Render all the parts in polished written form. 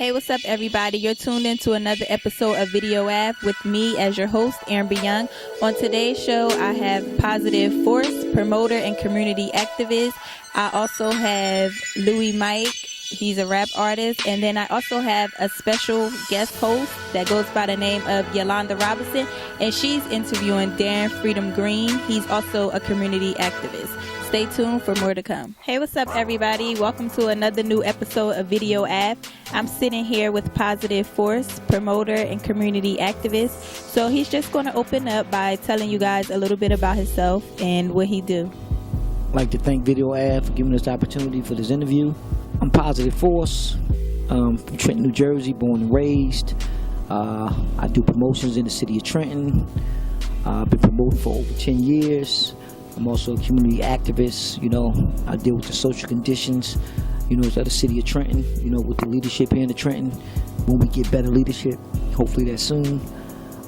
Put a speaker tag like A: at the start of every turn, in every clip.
A: Hey, what's up, everybody? You're tuned into another episode of Video Av with me as your host, Aaron B. Young. On today's show, I have Positive Force, promoter and community activist. I also have Louis Mike. He's a rap artist. And then I also have a special guest host that goes by the name of Yolanda Robinson. And she's interviewing Darren Freedom Green. He's also a community activist. Stay tuned for more to come. Hey, what's up, everybody? Welcome to another new episode of Video Av. I'm sitting here with Positive Force, promoter and community activist. So he's just going to open up by telling you guys a little bit about himself and what he do.
B: I'd like to thank Video Av for giving us the opportunity for this interview. I'm Positive Force, from Trenton, New Jersey, born and raised. I do promotions in the city of Trenton. I've been promoting for over 10 years. I'm also a community activist. I deal with the social conditions, of the city of Trenton, with the leadership here in the Trenton. When we get better leadership, hopefully that's soon.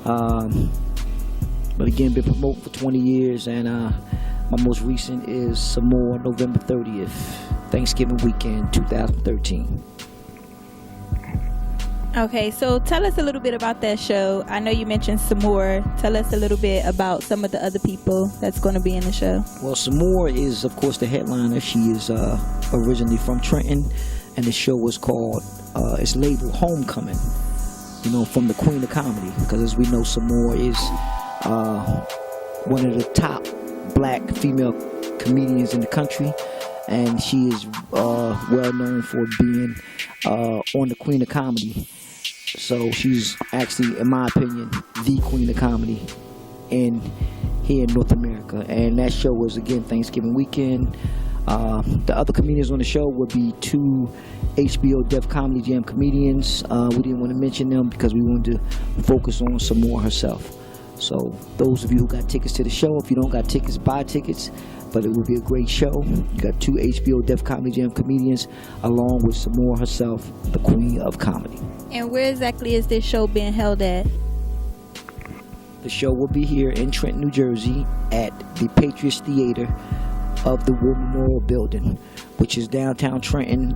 B: But again, been promoting for 20 years, and my most recent is some more November 30th, Thanksgiving weekend, 2013.
A: Okay, so tell us a little bit about that show. I know you mentioned Samore. Tell us a little bit about some of the other people that's going to be in the show.
B: Well, Samore is, of course, the headliner. She is originally from Trenton, and the show was called, it's labeled Homecoming, from the Queen of Comedy, because as we know, Samore is one of the top black female comedians in the country, and she is well known for being on the Queen of Comedy. So she's actually, in my opinion, the Queen of Comedy here in North America. And that show was, again, Thanksgiving weekend. The other comedians on the show would be two HBO Def Comedy Jam comedians. We didn't want to mention them because we wanted to focus on Samore herself. So those of you who got tickets to the show, if you don't got tickets, buy tickets. But it will be a great show. You got two HBO Def Comedy Jam comedians along with Samore herself, the Queen of Comedy.
A: And where exactly is this show being held at?
B: The show will be here in Trenton, New Jersey at the Patriots Theater of the War Memorial Building, which is downtown Trenton.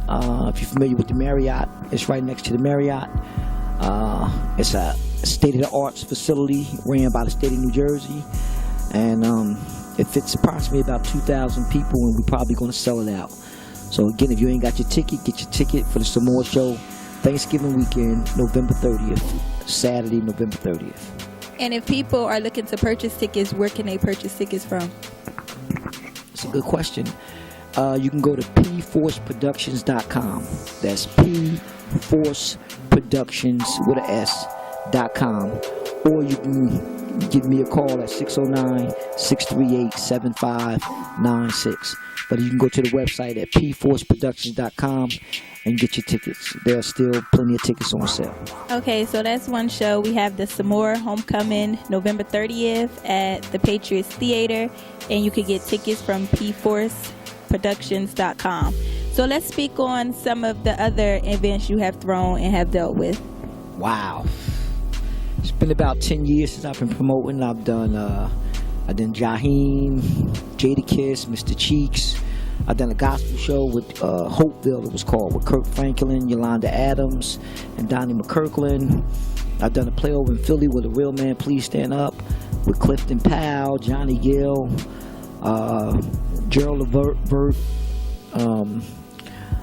B: If you're familiar with the Marriott, it's right next to the Marriott. It's a state-of-the-art facility ran by the state of New Jersey. And it fits approximately about 2,000 people, and we're probably going to sell it out. So again, if you ain't got your ticket, get your ticket for the Samore show, Thanksgiving weekend, November 30th, Saturday, November 30th.
A: And if people are looking to purchase tickets, where can they purchase tickets from?
B: That's a good question. You can go to pforceproductions.com. That's pforceproductions with an S.com. Or you can give me a call at 609-638-7596. But you can go to the website at pforceproductions.com and get your tickets. There are still plenty of tickets on sale. Okay,
A: so that's one show. We have the Samore Homecoming, November 30th at the Patriots Theater. And you can get tickets from pforceproductions.com. So let's speak on some of the other events you have thrown and have dealt with.
B: Wow. It's been about 10 years since I've been promoting. I've done Jaheim, Jadakiss, Mr. Cheeks. I've done a gospel show with Hopeville, it was called, with Kirk Franklin, Yolanda Adams, and Donnie McKirkland. I've done a play over in Philly with A Real Man Please Stand Up, with Clifton Powell, Johnny Gill, Gerald Levert.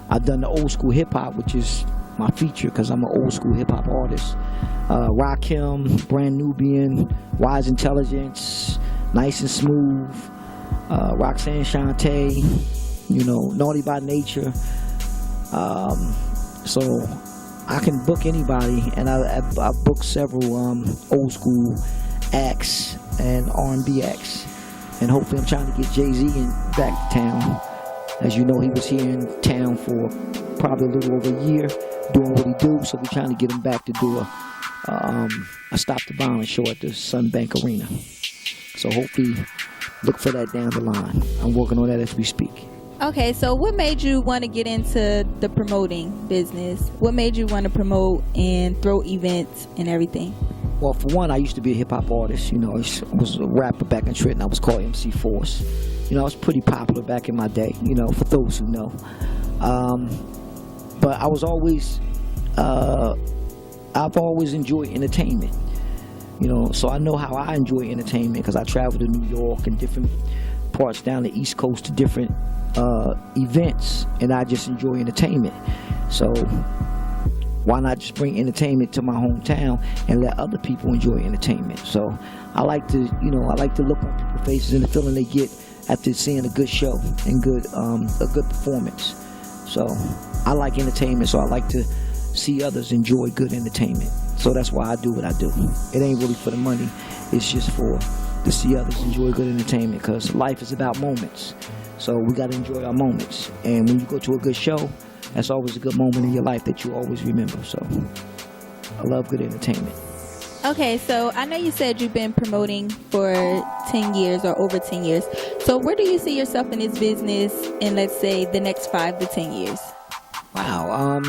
B: I've done the old school hip hop, which is my feature because I'm an old school hip hop artist. Rakim, Brand Nubian, Wise Intelligence, Nice and Smooth, Roxanne Shante, Naughty by Nature. So I can book anybody, and I booked several old school acts and R&B acts, and hopefully I'm trying to get Jay-Z back to town. As you know, he was here in town for probably a little over a year doing what he do, so we're trying to get him back to do a Stop the Violence show at the Sunbank Arena. So hopefully look for that down the line. I'm working on that as we speak.
A: Okay, so what made you want to get into the promoting business? What made you want to promote and throw events and everything?
B: Well, for one, I used to be a hip-hop artist. I was a rapper back in Trenton. I was called MC Force. I was pretty popular back in my day, for those who know. But I was always I've always enjoyed entertainment. So I know how I enjoy entertainment because I travel to New York and different parts down the East Coast to different events, and I just enjoy entertainment. So why not just bring entertainment to my hometown and let other people enjoy entertainment? So I like to look on people's faces and the feeling they get after seeing a good show and a good performance. So I like entertainment, so I like to see others enjoy good entertainment. So that's why I do what I do. It ain't really for the money. It's just to see others enjoy good entertainment, because life is about moments. So we got to enjoy our moments. And when you go to a good show, that's always a good moment in your life that you always remember. So I love good entertainment.
A: Okay, so I know you said you've been promoting for 10 years or over 10 years. So where do you see yourself in this business in, let's say, the next 5 to 10 years?
B: Wow.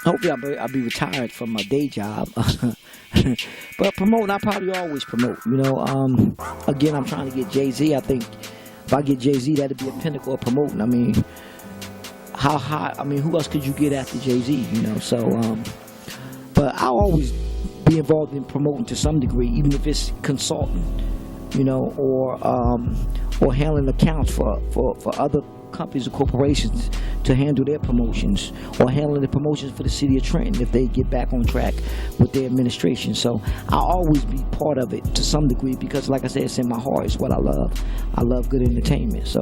B: Hopefully I'll be retired from my day job. But promoting, I probably always promote. Again, I'm trying to get Jay-Z. I think if I get Jay-Z, that'd be a pinnacle of promoting. I mean, how high? I mean, who else could you get after Jay-Z? So, but I'll always be involved in promoting to some degree, even if it's consulting, or handling accounts for other companies or corporations to handle their promotions, or handling the promotions for the city of Trenton if they get back on track with their administration. So I'll always be part of it to some degree, because like I said, it's in my heart. It's what I love. I love good entertainment. So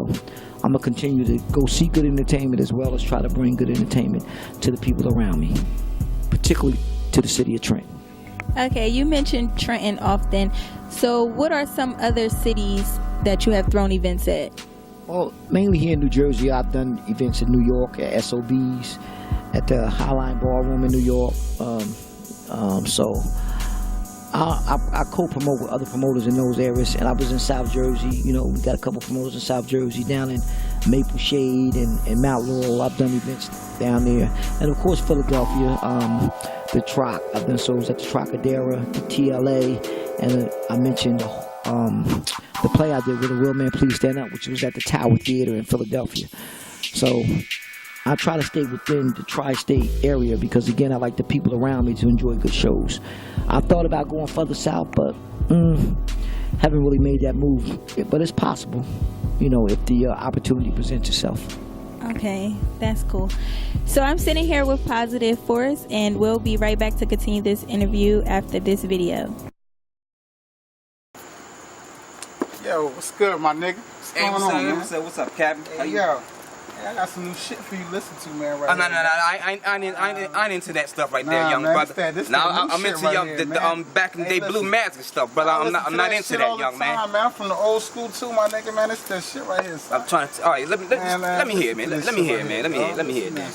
B: I'm going to continue to go see good entertainment as well as try to bring good entertainment to the people around me, particularly to the city of Trenton.
A: Okay, you mentioned Trenton often. So what are some other cities that you have thrown events at?
B: Well, mainly here in New Jersey. I've done events in New York at SOBs, at the Highline Ballroom in New York. So I co-promote with other promoters in those areas. And I was in South Jersey. We got a couple promoters in South Jersey, down in Maple Shade and Mount Laurel. I've done events down there. And of course, Philadelphia, the Troc. I've done shows at the Trocadero, the TLA, and I mentioned the play I did with A Real Man Please Stand Up, which was at the Tower Theater in Philadelphia. So I try to stay within the tri-state area because, again, I like the people around me to enjoy good shows. I thought about going further south, but haven't really made that move. But it's possible, if the opportunity presents itself.
A: Okay, that's cool. So I'm sitting here with Positive Force, and we'll be right back to continue this interview after this video.
C: Yo, what's good, my nigga? What's going on, man?
D: What's up, Captain?
C: Hey, yo. I got some new shit for you to listen to, man. Right
D: No, I ain't into that stuff right there, young
C: man,
D: brother. I'm into back in the day Blue Magic stuff, brother. I'm not into that, young man.
C: Man, I'm from the old school too, my nigga, man. It's that shit right here. Son.
D: I'm trying to. All right, let me hear it, man. Let me hear it, man. Let me hear it, man.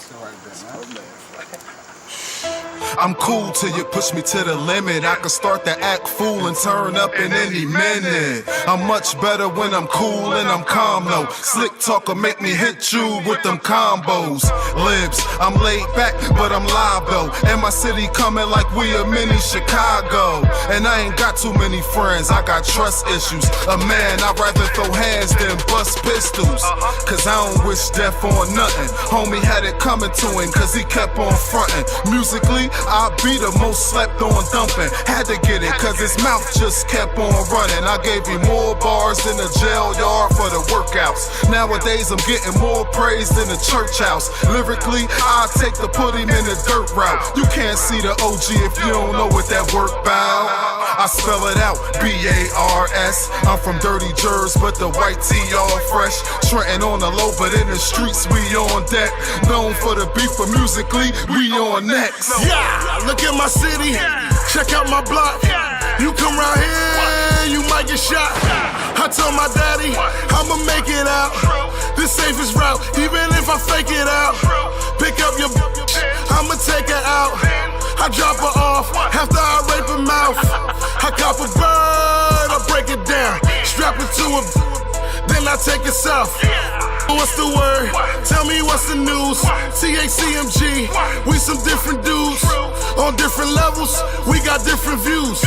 E: I'm cool till you push me to the limit. I can start to act fool and turn up in any minute. I'm much better when I'm cool and I'm calm though. Slick talker make me hit you with them combos. Libs, I'm laid back, but I'm live though. And my city coming like we a mini Chicago. And I ain't got too many friends, I got trust issues. A man, I'd rather throw hands than bust pistols. Cause I don't wish death on nothing. Homie had it coming to him cause he kept on fronting. Musically, I be the most slept on dumping. Had to get it cause his mouth just kept on running. I gave him more bars than a jail yard for the workouts. Nowadays I'm getting more praise than a church house. Lyrically, I take to put him in the dirt route. You can't see the OG if you don't know what that work bout. I spell it out, B-A-R-S. I'm from dirty Jers, but the white tee all fresh. Trenton on the low, but in the streets we on deck. Known for the beef, but musically we on next.
F: Yeah, look at my city, check out my block. You come round here, you might get shot. I told my daddy, I'ma make it out. The safest route, even if I fake it out. Pick up your bitch, I'ma take her out. I drop her off after I rape her mouth. I cop a bird, I break it down. Strap it to a then I take it south. What's the word? Tell me what's the news? THCMG, we some different dudes. On different levels, we got different views.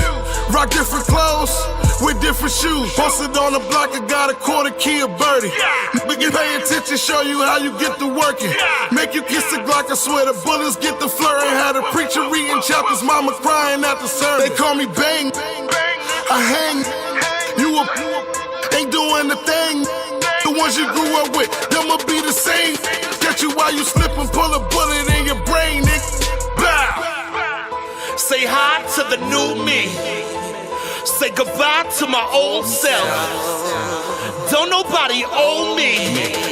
F: Rock different clothes, with different shoes. Posted on the block, I got a quarter key of birdie. But you pay attention, show you how you get to working. Make you kiss the Glock, I swear the bullets get the flurry. Had a preacher reading chapters, mama crying at the sermon. They call me Bang, I hang. You ain't doing the thing. The ones you grew up with, they'ma be the same. Get you while you slip and pull a bullet in your brain, nigga. Bow.
G: Say hi to the new me. Say goodbye to my old self. Don't nobody owe me.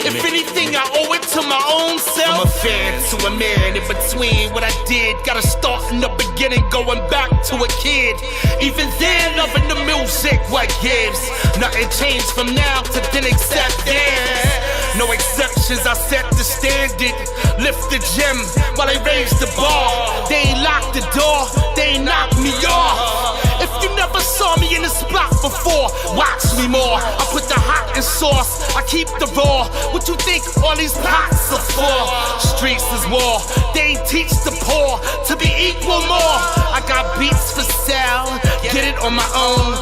G: If anything, I owe it to my own self. I'm a fan to a man in between what I did. Gotta start from the beginning, going back to a kid. Even then, loving the music, what gives? Nothing changed from now to then except this. No exceptions, I set the standard. Lift the gym while they raise the bar. They ain't locked the door, they ain't knocked me off. If you never saw me in the spot before, watch me more. I put the hot in sauce, I keep the raw. What you think all these pots are for? Streets is war, they ain't teach the poor to be equal more. I got beats for sale, get it on my own.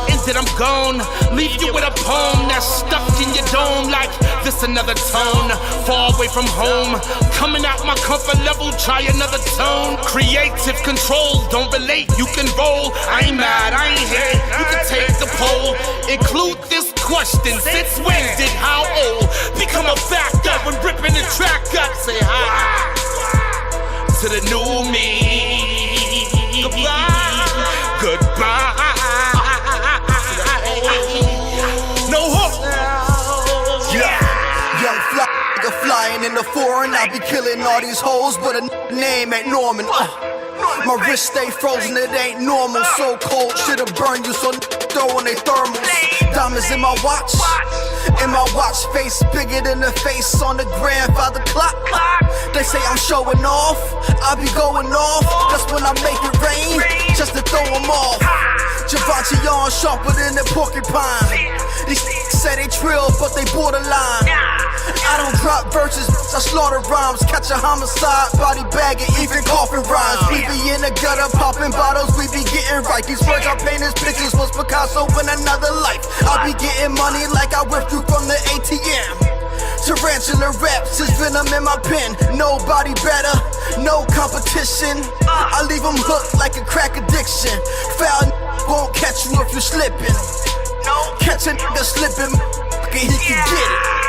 G: And then I'm gone, leave you with a poem that's stuck in your dome like this another tone. Far away from home, coming out my comfort level, try another tone. Creative control, don't relate, you can roll. I ain't mad, I ain't hate, you can take the poll. Include this question, since when did how old become a factor when ripping the track up? Say hi to the new me. Goodbye, goodbye. No hope.
H: Yeah. Young fly, nigga flying in the foreign. I be killing all these hoes, but a name ain't Norman. My wrist stay frozen, it ain't normal. So cold, shit'll burn you, so throwing they thermals. Diamonds in my watch, face bigger than the face on the grandfather clock. They say I'm showing off, I be going off. That's when I make it rain, just to throw them off. Javante on sharper than the porcupine. These say they trill, but they borderline. I don't drop verses, I slaughter rhymes. Catch a homicide, body bagging, even coffin rhymes. We be in the gutter, popping bottles, we be getting right. These words I paint as pictures was Picasso in another life. I be getting money like I withdrew from the ATM. Tarantula raps, is venom in my pen. Nobody better, no competition. I leave them hooked like a crack addiction. Foul won't catch you if you're slipping. Catch a nigga slipping, he can get it.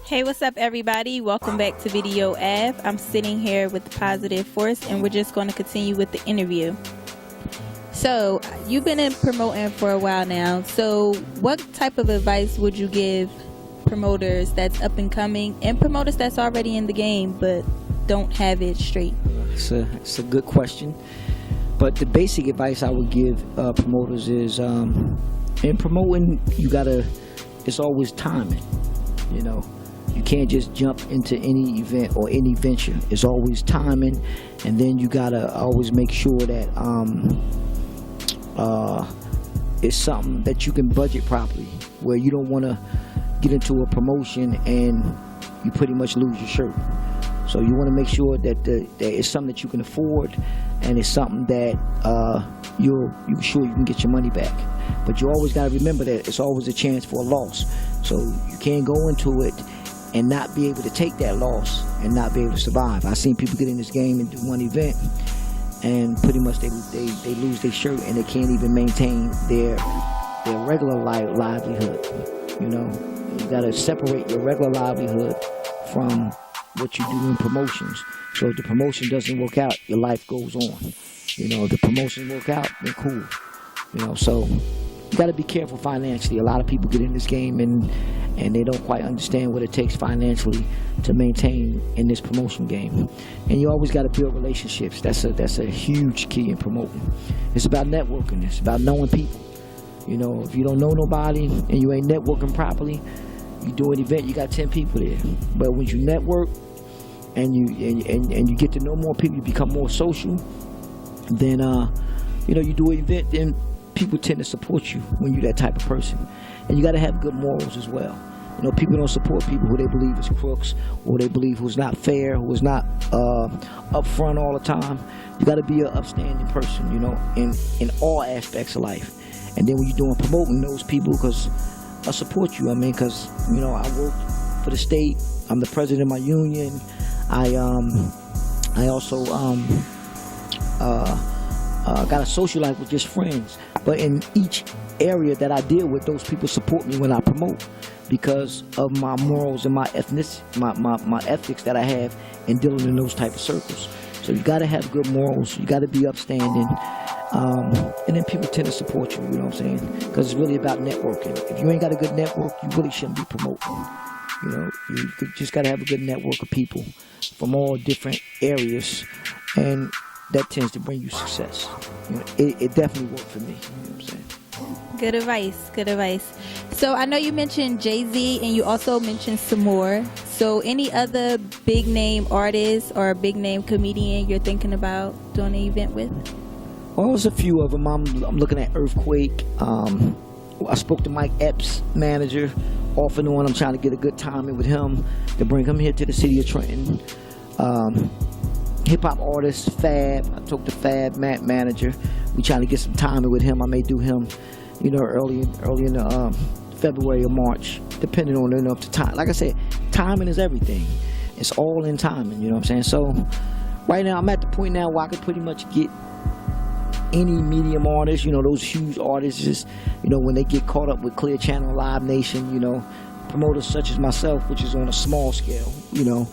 A: Hey, what's up, everybody? Welcome back to Video Av. I'm sitting here with Positive Force, and we're just going to continue with the interview. So, you've been in promoting for a while now. So, what type of advice would you give promoters that's up and coming and promoters that's already in the game but don't have it straight?
B: It's a good question. But the basic advice I would give promoters is, in promoting, it's always timing, you know. You can't just jump into any event or any venture. It's always timing, and then you gotta always make sure that it's something that you can budget properly, where you don't want to get into a promotion and you pretty much lose your shirt. So you want to make sure that it's something that you can afford, and it's something that you're sure you can get your money back. But you always got to remember that it's always a chance for a loss. So you can't go into it and not be able to take that loss and not be able to survive. I've seen people get in this game and do one event, and pretty much they lose their shirt, and they can't even maintain their regular livelihood. You know, you gotta separate your regular livelihood from what you do in promotions. So if the promotion doesn't work out, your life goes on. You know, if the promotion work out, then cool. You know, so you gotta be careful financially. A lot of people get in this game and they don't quite understand what it takes financially to maintain in this promotion game. And you always got to build relationships. That's a huge key in promoting. It's about networking. It's about knowing people. You know, if you don't know nobody and you ain't networking properly, you do an event, you got 10 people there. But when you network and you get to know more people, you become more social, then you know, you do an event, then people tend to support you when you're that type of person. And you got to have good morals as well. You know, people don't support people who they believe is crooks, or they believe who's not fair, who is not upfront all the time. You got to be an upstanding person, you know, in all aspects of life. And then when you're doing promoting those people, because I support you, I mean, because, you know, I work for the state. I'm the president of my union. I also got a social life with just friends. But in each area that I deal with, those people support me when I promote, because of my morals and my ethics that I have in dealing in those type of circles. So you got to have good morals. You got to be upstanding. And then people tend to support you, you know what I'm saying? Because it's really about networking. If you ain't got a good network, you really shouldn't be promoting. You know, you just got to have a good network of people from all different areas, and that tends to bring you success. You know, it definitely worked for me, you know what I'm saying?
A: Good advice, good advice. So I know you mentioned Jay-Z, and you also mentioned some more. So any other big name artist or a big name comedian you're thinking about doing an event with?
B: Well, there's a few of them. I'm looking at Earthquake. I spoke to Mike Epps' manager off and on. I'm trying to get a good timing with him to bring him here to the city of Trenton. Hip-hop artist Fab. I talked to Fab manager. We trying to get some timing with him. I may do him, you know, early in February or March, depending on enough to time. Like I said, timing is everything. It's all in timing, you know what I'm saying? So right now I'm at the point now where I can pretty much get any medium artist, you know, those huge artists, just, you know, when they get caught up with Clear Channel, Live Nation, you know, promoters such as myself, which is on a small scale, you know,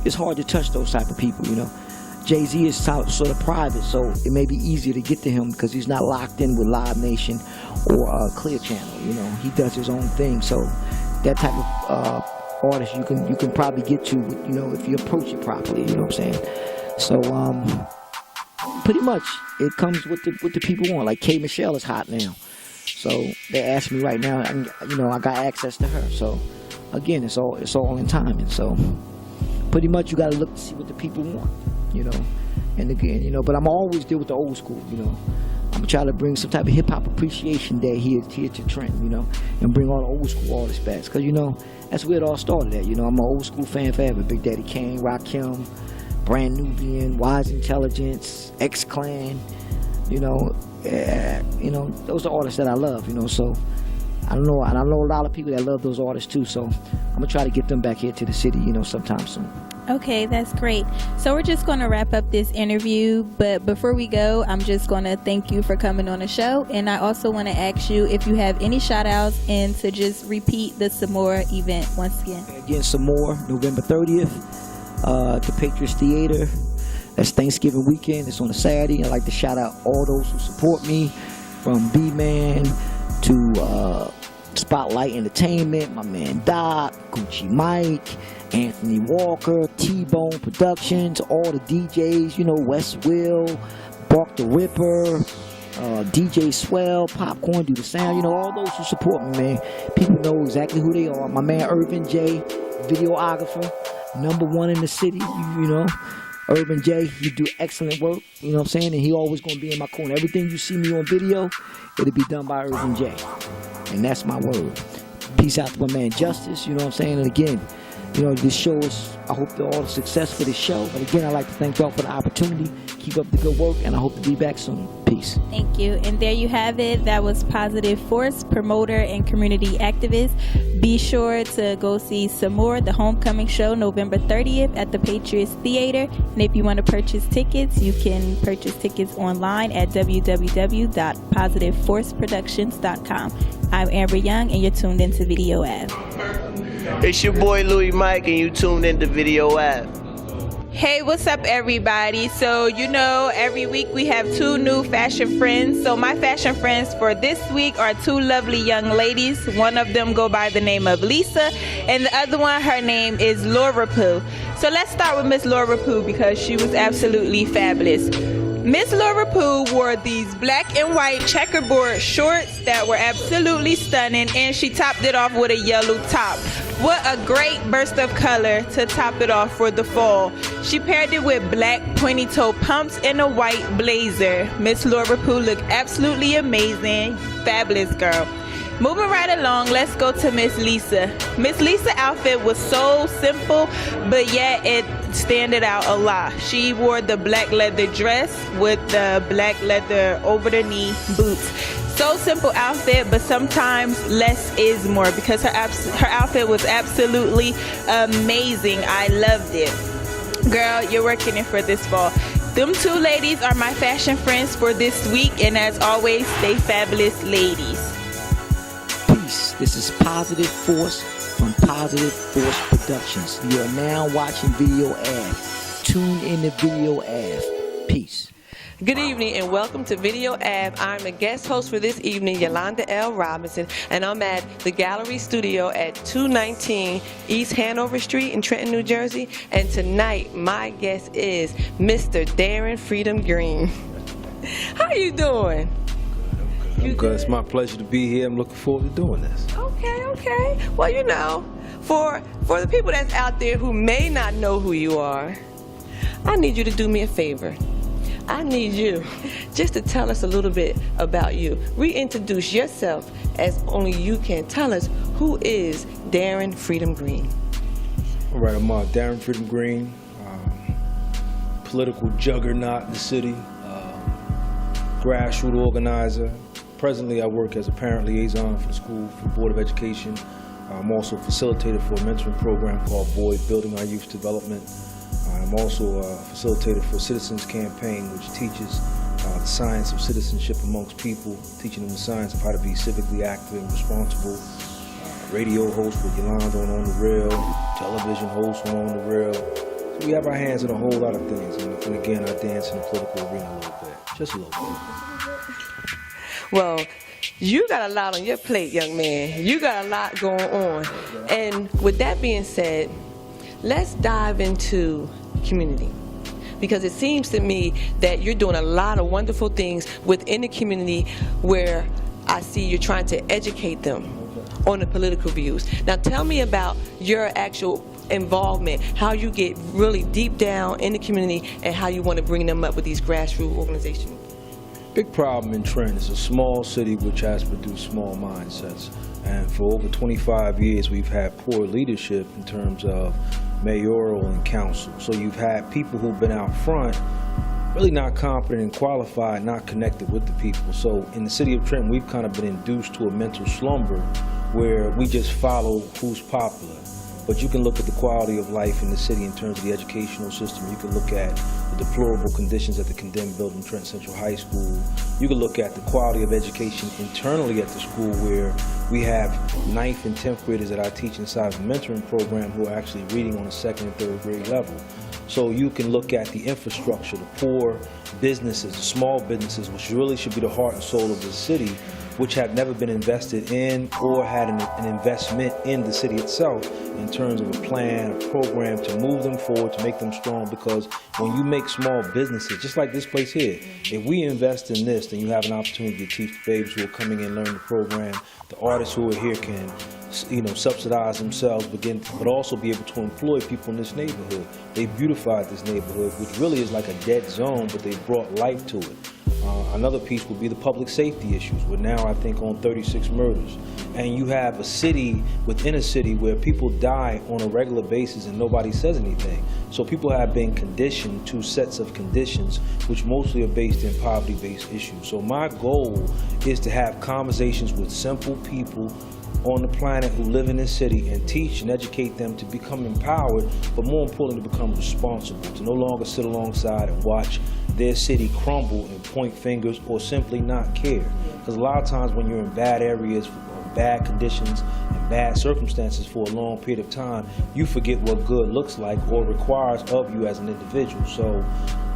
B: it's hard to touch those type of people, you know. Jay-Z is sort of private, so it may be easier to get to him because he's not locked in with Live Nation or Clear Channel, you know. He does his own thing, so that type of artist you can probably get to, you know, if you approach it properly, you know what I'm saying? So pretty much it comes with the people want. Like K Michelle is hot now, so they ask me right now, and you know I got access to her. So again, it's all in timing. So pretty much you got to look to see what the people want, you know. And again, you know, but I'm always deal with the old school, you know. I'm trying to bring some type of hip hop appreciation day here to Trenton, you know, and bring all the old school artists back, because you know that's where it all started at. You know, I'm an old school fan forever. Big Daddy Kane, Rakim, Brand Nubian, Wise Intelligence, X-Clan, you know, those are artists that I love, you know. So I don't know, and I know a lot of people that love those artists too. So I'm gonna try to get them back here to the city, you know, sometime soon.
A: Okay, that's great. So we're just going to wrap up this interview, but before we go, I'm just going to thank you for coming on the show, and I also want to ask you if you have any shout outs and to just repeat the Some More event once again.
B: Again, Some More, November 30th, the Patriots Theater. That's Thanksgiving weekend. It's on a Saturday. I'd like to shout out all those who support me, from B-Man to Spotlight Entertainment, my man Doc, Gucci Mike, Anthony Walker, T-Bone Productions, all the DJs, you know, West Will, Bark the Ripper, DJ Swell, Popcorn, Do the Sound, you know, all those who support me, man. People know exactly who they are. My man Irvin J, videographer, #1 in the city, you know. Irvin J, he do excellent work, you know what I'm saying? And he always going to be in my corner. Everything you see me on video, it'll be done by Irvin J. And that's my word. Peace out to my man Justice, you know what I'm saying? And again, you know, this show is, I hope they're all success for this show. But again, I'd like to thank y'all for the opportunity. Keep up the good work, and I hope to be back soon. Peace.
A: Thank you. And there you have it. That was Positive Force, promoter and community activist. Be sure to go see Some More, the homecoming show, November 30th at the Patriots Theater. And if you want to purchase tickets, you can purchase tickets online at www.positiveforceproductions.com. I'm Amber Young, and you're tuned into Video Ave.
I: It's your boy Louis Mike, and you tuned into Video Ave.
A: Hey, what's up, everybody? So, you know, every week we have 2 new fashion friends. So my fashion friends for this week are 2 lovely young ladies. One of them go by the name of Lisa, and the other one, her name is Laura Pooh. So let's start with Miss Laura Pooh, because she was absolutely fabulous. Miss Laura Pooh wore these black and white checkerboard shorts that were absolutely stunning, and she topped it off with a yellow top. What a great burst of color to top it off for the fall. She paired it with black pointy-toe pumps and a white blazer. Miss Laura Pooh looked absolutely amazing. Fabulous girl. Moving right along, let's go to Miss Lisa. Miss Lisa's outfit was so simple, but yet it standed out a lot. She wore the black leather dress with the black leather over-the-knee boots. So simple outfit, but sometimes less is more, because her outfit was absolutely amazing. I loved it. Girl, you're working it for this fall. Them two ladies are my fashion friends for this week, and as always, stay fabulous, ladies.
B: Peace. This is Positive Force from Positive Force Productions. You are now watching Video Ave. Tune in to Video Ave. Peace.
J: Good evening and welcome to Video Ave. I'm the guest host for this evening, Yolanda L. Robinson, and I'm at the Gallery Studio at 219 East Hanover Street in Trenton, New Jersey. And tonight, my guest is Mr. Darren Freedom Green. How you doing?
K: I'm good. It's my pleasure to be here. I'm looking forward to doing this.
J: Okay. Well, you know, for the people that's out there who may not know who you are, I need you to do me a favor. I need you just to tell us a little bit about you. Reintroduce yourself as only you can. Tell us, who is Darren Freedom Green?
K: All right, I'm Darren Freedom Green, political juggernaut in the city, grassroots organizer. Presently, I work as a parent liaison for the school, for the Board of Education. I'm also facilitator for a mentoring program called Boyd, Building Our Youth Development. I'm also a facilitator for Citizens Campaign, which teaches the science of citizenship amongst people, teaching them the science of how to be civically active and responsible. Radio host with Yolanda on the Rail, television host on the Rail. So we have our hands in a whole lot of things. And again, I dance in the political arena a little bit, just a little bit.
J: Well, you got a lot on your plate, young man. You got a lot going on. And with that being said, let's dive into community, because it seems to me that you're doing a lot of wonderful things within the community where I see you're trying to educate them on the political views. Now tell me about your actual involvement, how you get really deep down in the community and how you want to bring them up with these grassroots organizations.
K: Big problem in Trenton. It's a small city which has produced small mindsets. And for over 25 years, we've had poor leadership in terms of mayoral and council. So you've had people who've been out front, really not competent and qualified, not connected with the people. So in the city of Trenton, we've kind of been induced to a mental slumber where we just follow who's popular. But you can look at the quality of life in the city in terms of the educational system. You can look at the deplorable conditions at the condemned building, Trenton Central High School. You can look at the quality of education internally at the school, where we have 9th and 10th graders that I teach inside of the mentoring program who are actually reading on the 2nd and 3rd grade level. So you can look at the infrastructure, the poor businesses, the small businesses, which really should be the heart and soul of the city, which have never been invested in or had an investment in the city itself in terms of a plan, a program to move them forward, to make them strong. Because when you make small businesses, just like this place here, if we invest in this, then you have an opportunity to teach the babies who are coming in, learn the program. The artists who are here can, subsidize themselves, but also be able to employ people in this neighborhood. They beautified this neighborhood, which really is like a dead zone, but they brought life to it. Another piece would be the public safety issues. We're now, I think, on 36 murders. And you have a city within a city where people die on a regular basis and nobody says anything. So people have been conditioned to sets of conditions which mostly are based in poverty-based issues. So my goal is to have conversations with simple people on the planet who live in this city and teach and educate them to become empowered, but more importantly, to become responsible, to no longer sit alongside and watch their city crumble and point fingers or simply not care. Because a lot of times when you're in bad areas, or bad conditions, and bad circumstances for a long period of time, you forget what good looks like or requires of you as an individual. So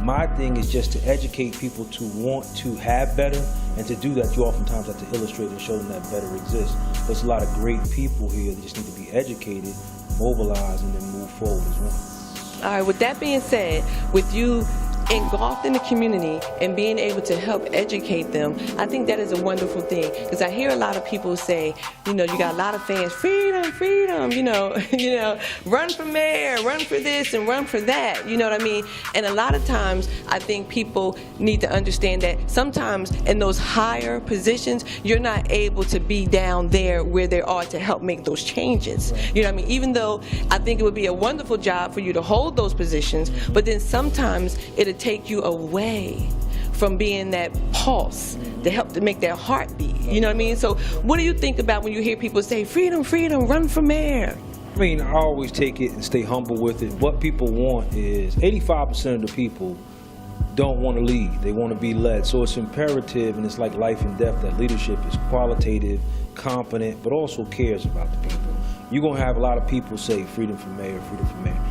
K: my thing is just to educate people to want to have better, and to do that you oftentimes have to illustrate and show them that better exists. There's a lot of great people here that just need to be educated, mobilized, and then move forward as well.
J: All right, with that being said, with you engulfed in the community and being able to help educate them, I think that is a wonderful thing. Because I hear a lot of people say, you know, you got a lot of fans, freedom, freedom, you know, run for mayor, run for this and run for that, you know what I mean? And a lot of times, I think people need to understand that sometimes in those higher positions, you're not able to be down there where they are to help make those changes. You know what I mean? Even though I think it would be a wonderful job for you to hold those positions, but then sometimes it'll take you away from being that pulse to help to make that heart beat. You know what I mean? So what do you think about when you hear people say, freedom, freedom, run for mayor?
K: I mean, I always take it and stay humble with it. What people want is 85% of the people don't want to lead. They want to be led. So it's imperative, and it's like life and death, that leadership is qualitative, competent, but also cares about the people. You're going to have a lot of people say freedom for mayor, freedom for mayor.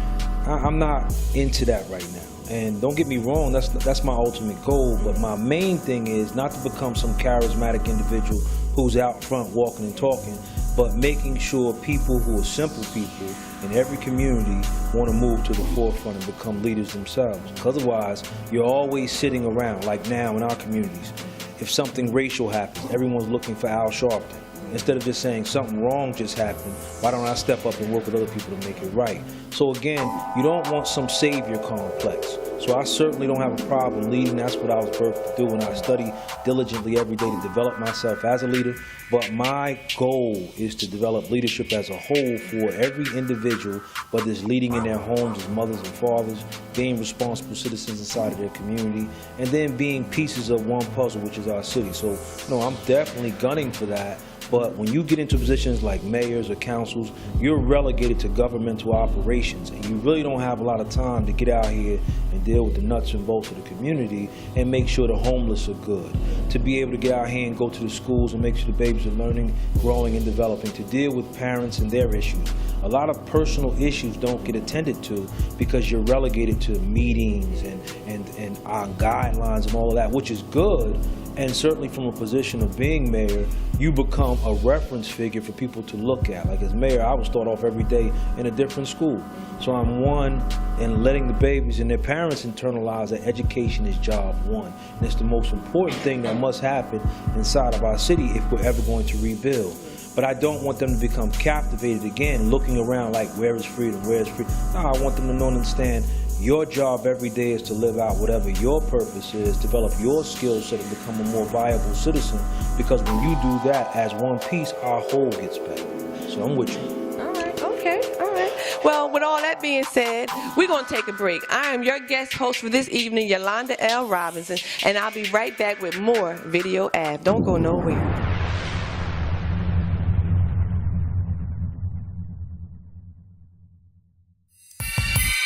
K: I'm not into that right now. And don't get me wrong, that's my ultimate goal. But my main thing is not to become some charismatic individual who's out front walking and talking, but making sure people who are simple people in every community want to move to the forefront and become leaders themselves. Because otherwise, you're always sitting around, like now in our communities. If something racial happens, everyone's looking for Al Sharpton. Instead of just saying something wrong just happened, why don't I step up and work with other people to make it right? So again, you don't want some savior complex. So I certainly don't have a problem leading. That's what I was birthed to do, and I study diligently every day to develop myself as a leader. But my goal is to develop leadership as a whole for every individual, whether it's leading in their homes as mothers and fathers, being responsible citizens inside of their community, and then being pieces of one puzzle, which is our city. So, I'm definitely gunning for that. But when you get into positions like mayors or councils, you're relegated to governmental operations, and you really don't have a lot of time to get out here and deal with the nuts and bolts of the community and make sure the homeless are good, to be able to get out here and go to the schools and make sure the babies are learning, growing, and developing, to deal with parents and their issues. A lot of personal issues don't get attended to because you're relegated to meetings and our guidelines and all of that, which is good. And certainly from a position of being mayor, you become a reference figure for people to look at. Like as mayor, I would start off every day in a different school. So I'm one in letting the babies and their parents internalize that education is job one. And it's the most important thing that must happen inside of our city if we're ever going to rebuild. But I don't want them to become captivated again, looking around like, where is freedom, where is freedom? No, I want them to know and understand your job every day is to live out whatever your purpose is, develop your skill set and become a more viable citizen. Because when you do that as one piece, our whole gets better. So I'm with you.
J: All right, okay, all right. Well, with all that being said, we're going to take a break. I am your guest host for this evening, Yolanda L. Robinson, and I'll be right back with more Video Ave. Don't go nowhere.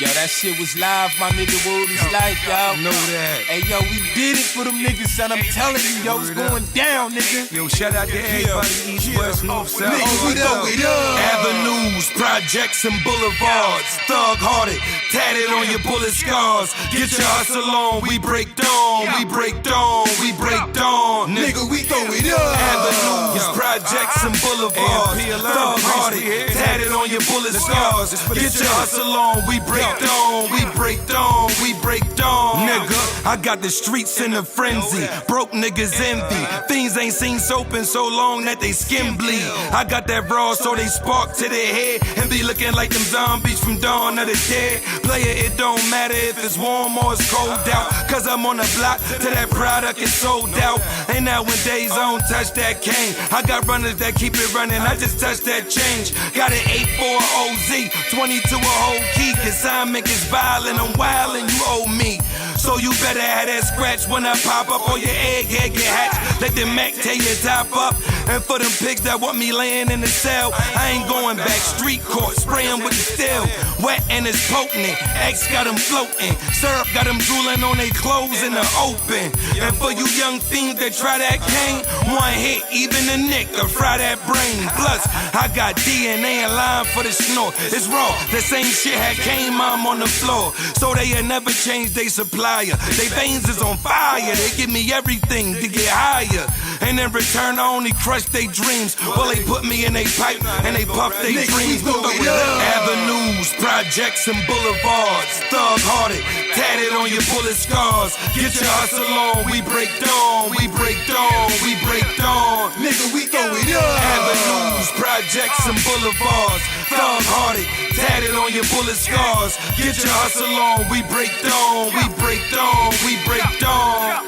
L: Yo, that shit was live, my nigga. What it's like, y'all.
M: Know that.
L: Hey, yo, we did it for them niggas, son. I'm telling you, yo, it's going down, nigga.
M: Yo, shout out to everybody, East, West, North, South.
L: We throw it up.
M: Avenues, projects, and boulevards. Thug-hearted, tatted on your bullet scars. Get your hustle on, we break dawn, we break dawn, we break dawn.
L: Nigga, we throw it up.
M: Avenues, projects, and boulevards. Thug-hearted, tatted on your bullet scars. Get your hustle on, we break dawn, we break dawn, we break dawn. Nigga, I got the streets in a frenzy. Broke niggas envy. Fiends ain't seen soap in so long that they skin bleed. I got that raw so they spark to their head and be looking like them zombies from Dawn of the Dead. Player, it don't matter if it's warm or it's cold out, cause I'm on the block till that product is sold out. Ain't now when days on touch that cane. I got runners that keep it running, I just touch that change. Got an 8-4 OZ, 22 a whole key. Consignment is violent, I'm wild and you owe me. So you better have that scratch when I pop up or your egghead get hatched. Let the Mac tear your top up. And for them pigs that want me laying in the cell, I ain't going back. Street court, spray them with the steel. Wet and it's potent. X got them floating. Syrup got them drooling on their clothes in the open. And for you young fiends that try that cane, one hit, even the nick will fry that brain. Plus, I got DNA in line for the snort. It's raw, the same shit had came mom on the floor. So they had never changed they supply liar. They veins is on fire. They give me everything to get higher. And in return, I only crush their dreams. Well, they put me in a pipe and they puff their dreams. Avenues, projects, and boulevards. Thug-hearted, tatted on your bullet scars. Get your hustle on, we break dawn, we break dawn, we break dawn. Nigga, we throw it up. Avenues, projects, and boulevards. Thug-hearted, tatted on your bullet scars. Get your hustle on, we break dawn, we break dawn, we break dawn.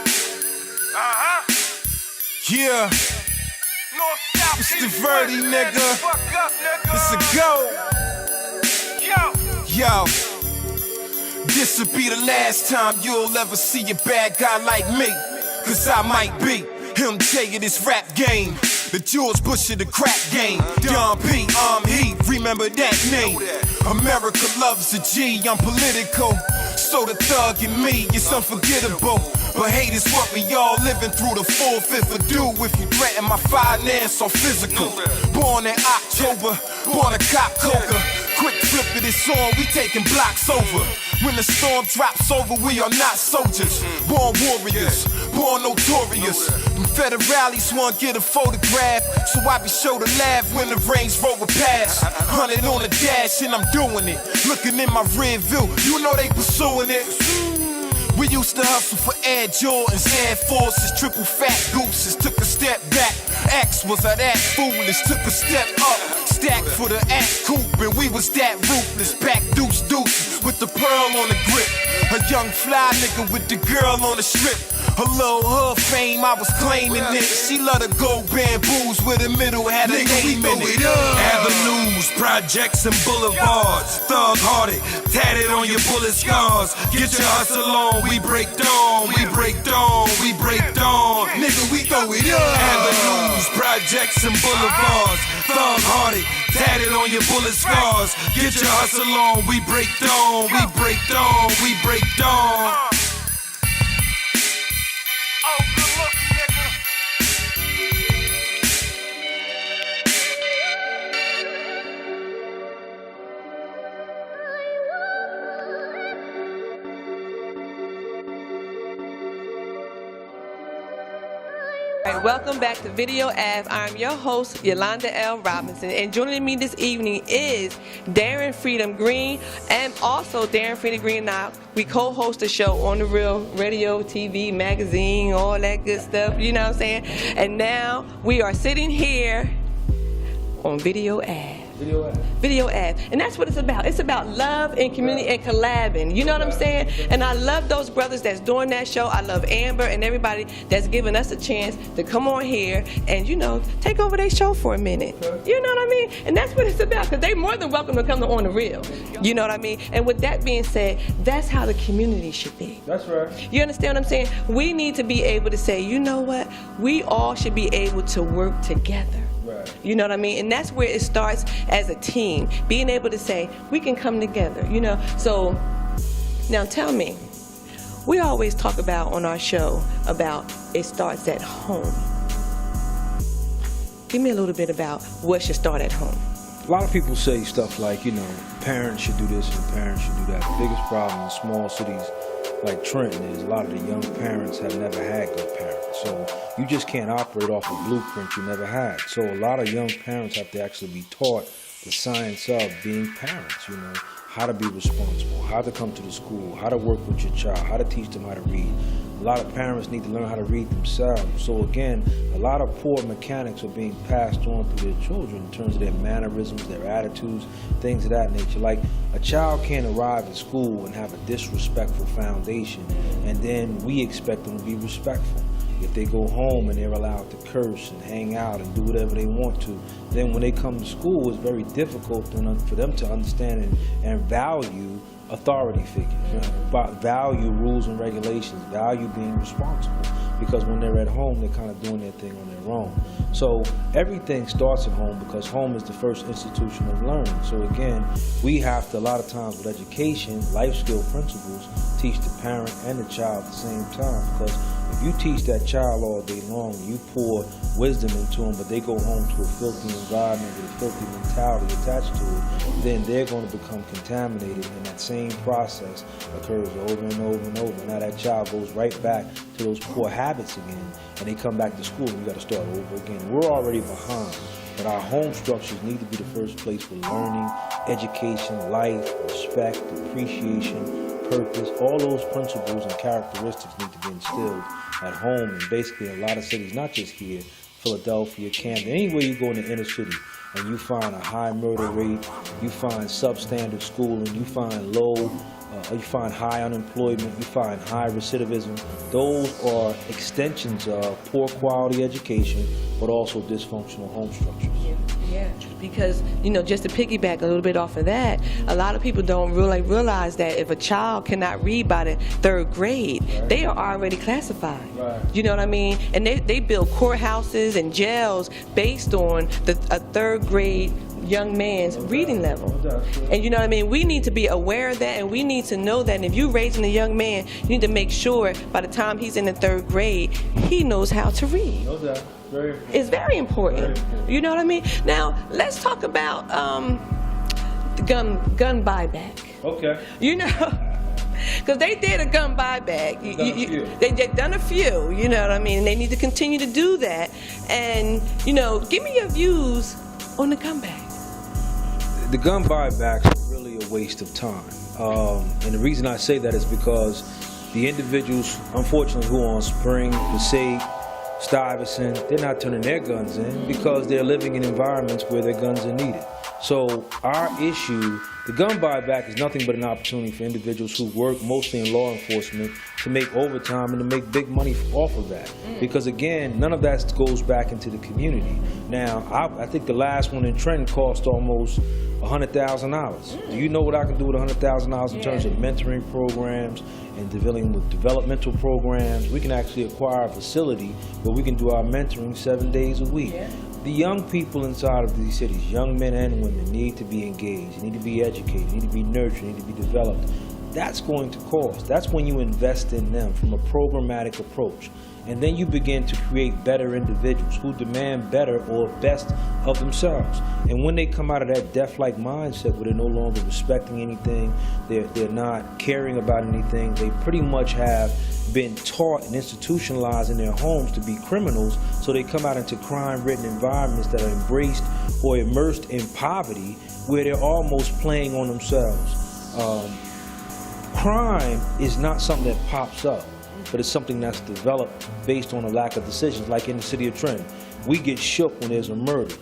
L: Yeah. It's the Verdi, nigga. It's a go. Yo. This'll be the last time you'll ever see a bad guy like me. Cause I might be him taking this rap game. The George Bush of the crack game. Don P, I'm he, remember that name. America loves a G, I'm political. So the thug in me is unforgettable. But hate is what we all living through. The 4/5 of due if you threaten my finance or physical. Born in October, born a cop coca. Quick flip of this song, we taking blocks over. When the storm drops over, we are not soldiers. Born warriors, born notorious. Them federales want to get a photograph, so I be sure to laugh when the Range Rover pass. 100 on the dash and I'm doing it. Looking in my rear view, you know they pursuing it. We used to hustle for Air Jordans, Air Forces, triple fat gooses. Took a step back, X was I that foolish. Took a step up, stacked for the act coupe, and we was that ruthless. Back deuce deuces with the pearl on the grip. A young fly nigga with the girl on the strip. Her little hood fame, I was claiming it. She love the gold bamboos where the middle had a name in it.
M: Avenues, projects, and boulevards. Thug-hearted, tatted on your bullet scars. Get your hustle on, we break dawn, we break dawn, we break dawn.
L: Nigga, we throw it up.
M: Avenues, projects, and boulevards. Thug-hearted, tatted on your bullet scars. Get your hustle on, we break dawn, we break dawn, we break dawn.
J: Welcome back to Video Ave. I'm your host, Yolanda L. Robinson, and joining me this evening is Darren Freedom Green, and also Darren Freedom Green and I, we co-host a show on the Real radio, TV, magazine, all that good stuff, you know what I'm saying? And now we are sitting here on Video Ave. Video Ave. And that's what it's about. It's about love and community and collabing. You know what I'm saying? And I love those brothers that's doing that show. I love Amber and everybody that's giving us a chance to come on here and, you know, take over their show for a minute. You know what I mean? And that's what it's about, because they're more than welcome to come on the Real. You know what I mean? And with that being said, that's how the community should be.
K: That's right.
J: You understand what I'm saying? We need to be able to say, you know what? We all should be able to work together. You know what I mean? And that's where it starts as a team, being able to say, we can come together, you know? So, now tell me, we always talk about on our show about it starts at home. Give me a little bit about what should start at home.
K: A lot of people say stuff like, you know, parents should do this and parents should do that. The biggest problem in small cities like Trenton is a lot of the young parents have never had good parents. So you just can't operate off a blueprint you never had. So a lot of young parents have to actually be taught the science of being parents, you know, how to be responsible, how to come to the school, how to work with your child, how to teach them how to read. A lot of parents need to learn how to read themselves. So again, a lot of poor mechanics are being passed on to their children in terms of their mannerisms, their attitudes, things of that nature. Like a child can't arrive at school and have a disrespectful foundation, and then we expect them to be respectful. If they go home and they're allowed to curse and hang out and do whatever they want to, then when they come to school, it's very difficult for them to understand and value authority figures, you know, value rules and regulations, value being responsible. Because when they're at home, they're kind of doing their thing on their own. So everything starts at home because home is the first institution of learning. So again, we have to, a lot of times with education, life skill principles, teach the parent and the child at the same time. Because if You teach that child all day long, you pour wisdom into them, but they go home to a filthy environment with a filthy mentality attached to it, then they're going to become contaminated, and that same process occurs over and over and over. Now that child goes right back to those poor habits again, and they come back to school, and you got to start over again. We're already behind, but our home structures need to be the first place for learning, education, life, respect, appreciation, purpose. All those principles and characteristics need to be instilled at home, and basically a lot of cities, not just here, Philadelphia, Camden, anywhere you go in the inner city and you find a high murder rate, you find substandard schooling, you find you find high unemployment, you find high recidivism. Those are extensions of poor quality education, but also dysfunctional home structures.
J: Yeah, because, just to piggyback a little bit off of that, a lot of people don't really realize that if a child cannot read by the 3rd grade, they are already classified. You know what I mean? And they build courthouses and jails based on a 3rd grade young man's reading level. And you know what I mean? We need to be aware of that, and we need to know that. And if you're raising a young man, you need to make sure by the time he's in the 3rd grade, he knows how to read.
K: No doubt. Very important.
J: It's very important. You know what I mean? Now, let's talk about the gun buyback.
K: Okay.
J: Because they did a gun buyback. They've done a few, you know what I mean? And they need to continue to do that. And, give me your views on the gun buyback.
K: The gun buybacks are really a waste of time. And the reason I say that is because the individuals, unfortunately, who are on Spring, Passaic, Stuyvesant, they're not turning their guns in because they're living in environments where their guns are needed. So our issue, the gun buyback, is nothing but an opportunity for individuals who work mostly in law enforcement to make overtime and to make big money off of that. Because again, none of that goes back into the community. Now, I think the last one in Trenton cost almost $100,000. Do you know what I can do with $100,000 in terms of mentoring programs and dealing with developmental programs? We can actually acquire a facility where we can do our mentoring 7 days a week. The young people inside of these cities, young men and women, need to be engaged, need to be educated, need to be nurtured, need to be developed. That's going to cost. That's when you invest in them from a programmatic approach. And then you begin to create better individuals who demand better or best of themselves. And when they come out of that death-like mindset where they're no longer respecting anything, they're not caring about anything, they pretty much have been taught and institutionalized in their homes to be criminals, so they come out into crime-ridden environments that are embraced or immersed in poverty where they're almost playing on themselves. Crime is not something that pops up, but it's something that's developed based on a lack of decisions. Like in the city of Trenton, we get shook when there's a murder.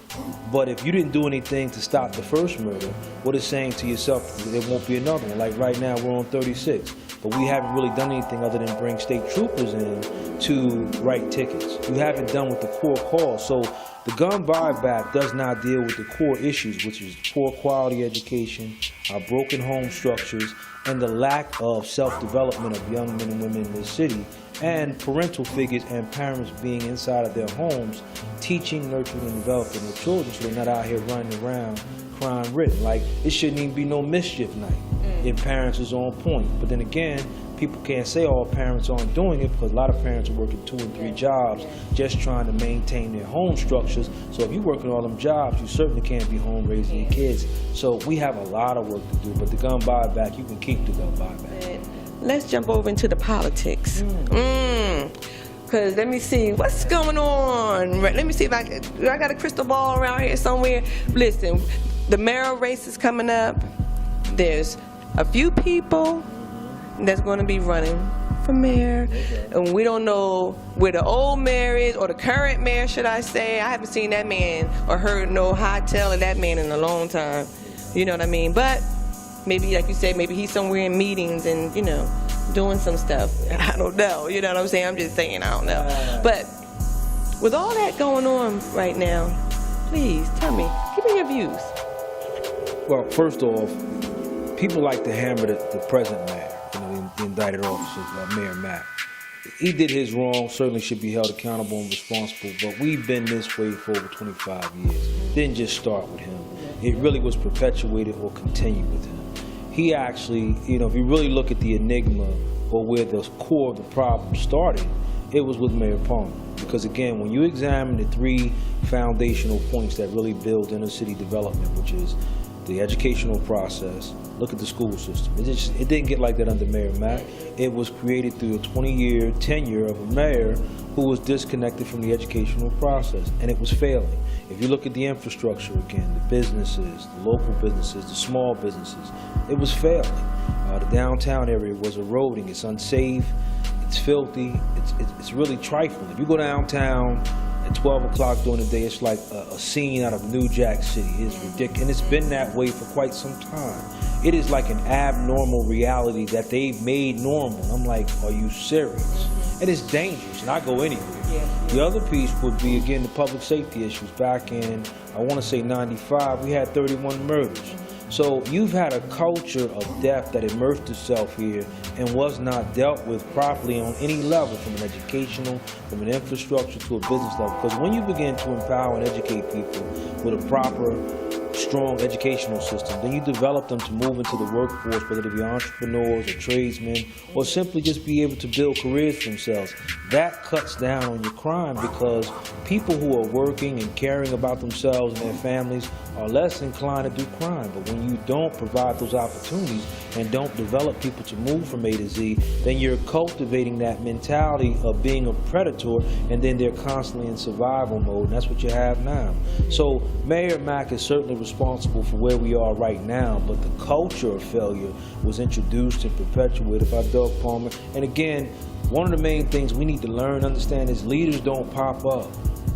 K: But if you didn't do anything to stop the first murder, what is saying to yourself that there won't be another one? Like right now, we're on 36, but we haven't really done anything other than bring state troopers in to write tickets. We haven't done with the core cause. So the gun buyback does not deal with the core issues, which is poor quality education, our broken home structures, and the lack of self-development of young men and women in this city, and parental figures and parents being inside of their homes, teaching, nurturing, and developing their children so they're not out here running around crime-ridden. Like, it shouldn't even be no mischief night if parents is on point. But then again, people can't say all parents aren't doing it because a lot of parents are working 2 and 3 jobs just trying to maintain their home structures. So if you're working all them jobs, you certainly can't be home raising your kids. So we have a lot of work to do, but the gun buyback, you can keep the gun buyback.
J: Let's jump over into the politics. Because let me see, what's going on? Let me see if I got a crystal ball around here somewhere. Listen, the mayoral race is coming up. There's a few people that's going to be running for mayor, and we don't know where the old mayor is, or the current mayor, should I say. I haven't seen that man or heard no high tale of that man in a long time. You know what I mean? But maybe, like you said, maybe he's somewhere in meetings and, doing some stuff. I don't know. You know what I'm saying? I'm just saying, I don't know. But with all that going on right now, please tell me, give me your views.
K: Well, first off, people like to hammer the present mayor, the indicted officer, Mayor Mack. He did his wrong, certainly should be held accountable and responsible, but we've been this way for over 25 years. Didn't just start with him. It really was perpetuated or continued with him. He actually, if you really look at the enigma or where the core of the problem started, It was with Mayor Palmer. Because again, when you examine the 3 foundational points that really build inner city development, which is the educational process, look at the school system. It didn't get like that under Mayor Mack. It was created through a 20-year tenure of a mayor who was disconnected from the educational process, and it was failing. If you look at the infrastructure again, the businesses, the local businesses, the small businesses, it was failing. The downtown area was eroding. It's unsafe. It's filthy. It's really trifling. If you go downtown at 12 o'clock during the day, it's like a scene out of New Jack City. It's ridiculous. And it's been that way for quite some time. It is like an abnormal reality that they've made normal. I'm like, are you serious? And it's dangerous, and I go anywhere. The other piece would be, again, the public safety issues. Back in, I want to say 95, we had 31 murders. So you've had a culture of death that immersed itself here and was not dealt with properly on any level, from an educational, from an infrastructure to a business level. Because when you begin to empower and educate people with a proper, strong educational system, then you develop them to move into the workforce, whether they be entrepreneurs or tradesmen, or simply just be able to build careers for themselves. That cuts down on your crime, because people who are working and caring about themselves and their families are less inclined to do crime. But when you don't provide those opportunities and don't develop people to move from A to Z, then you're cultivating that mentality of being a predator, and then they're constantly in survival mode, and that's what you have now. So Mayor Mack is certainly responsible for where we are right now, but the culture of failure was introduced and perpetuated by Doug Palmer. And again, one of the main things we need to learn and understand is leaders don't pop up.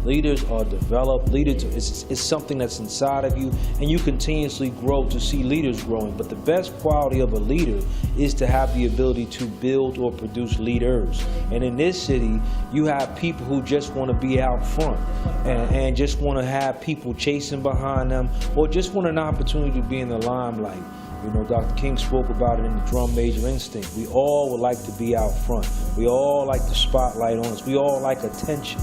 K: Leaders are developed. Leaders is something that's inside of you, and you continuously grow to see leaders growing. But the best quality of a leader is to have the ability to build or produce leaders. And in this city, you have people who just want to be out front and just want to have people chasing behind them, or just want an opportunity to be in the limelight. You know, Dr. King spoke about it in the Drum Major Instinct. We all would like to be out front. We all like the spotlight on us. We all like attention.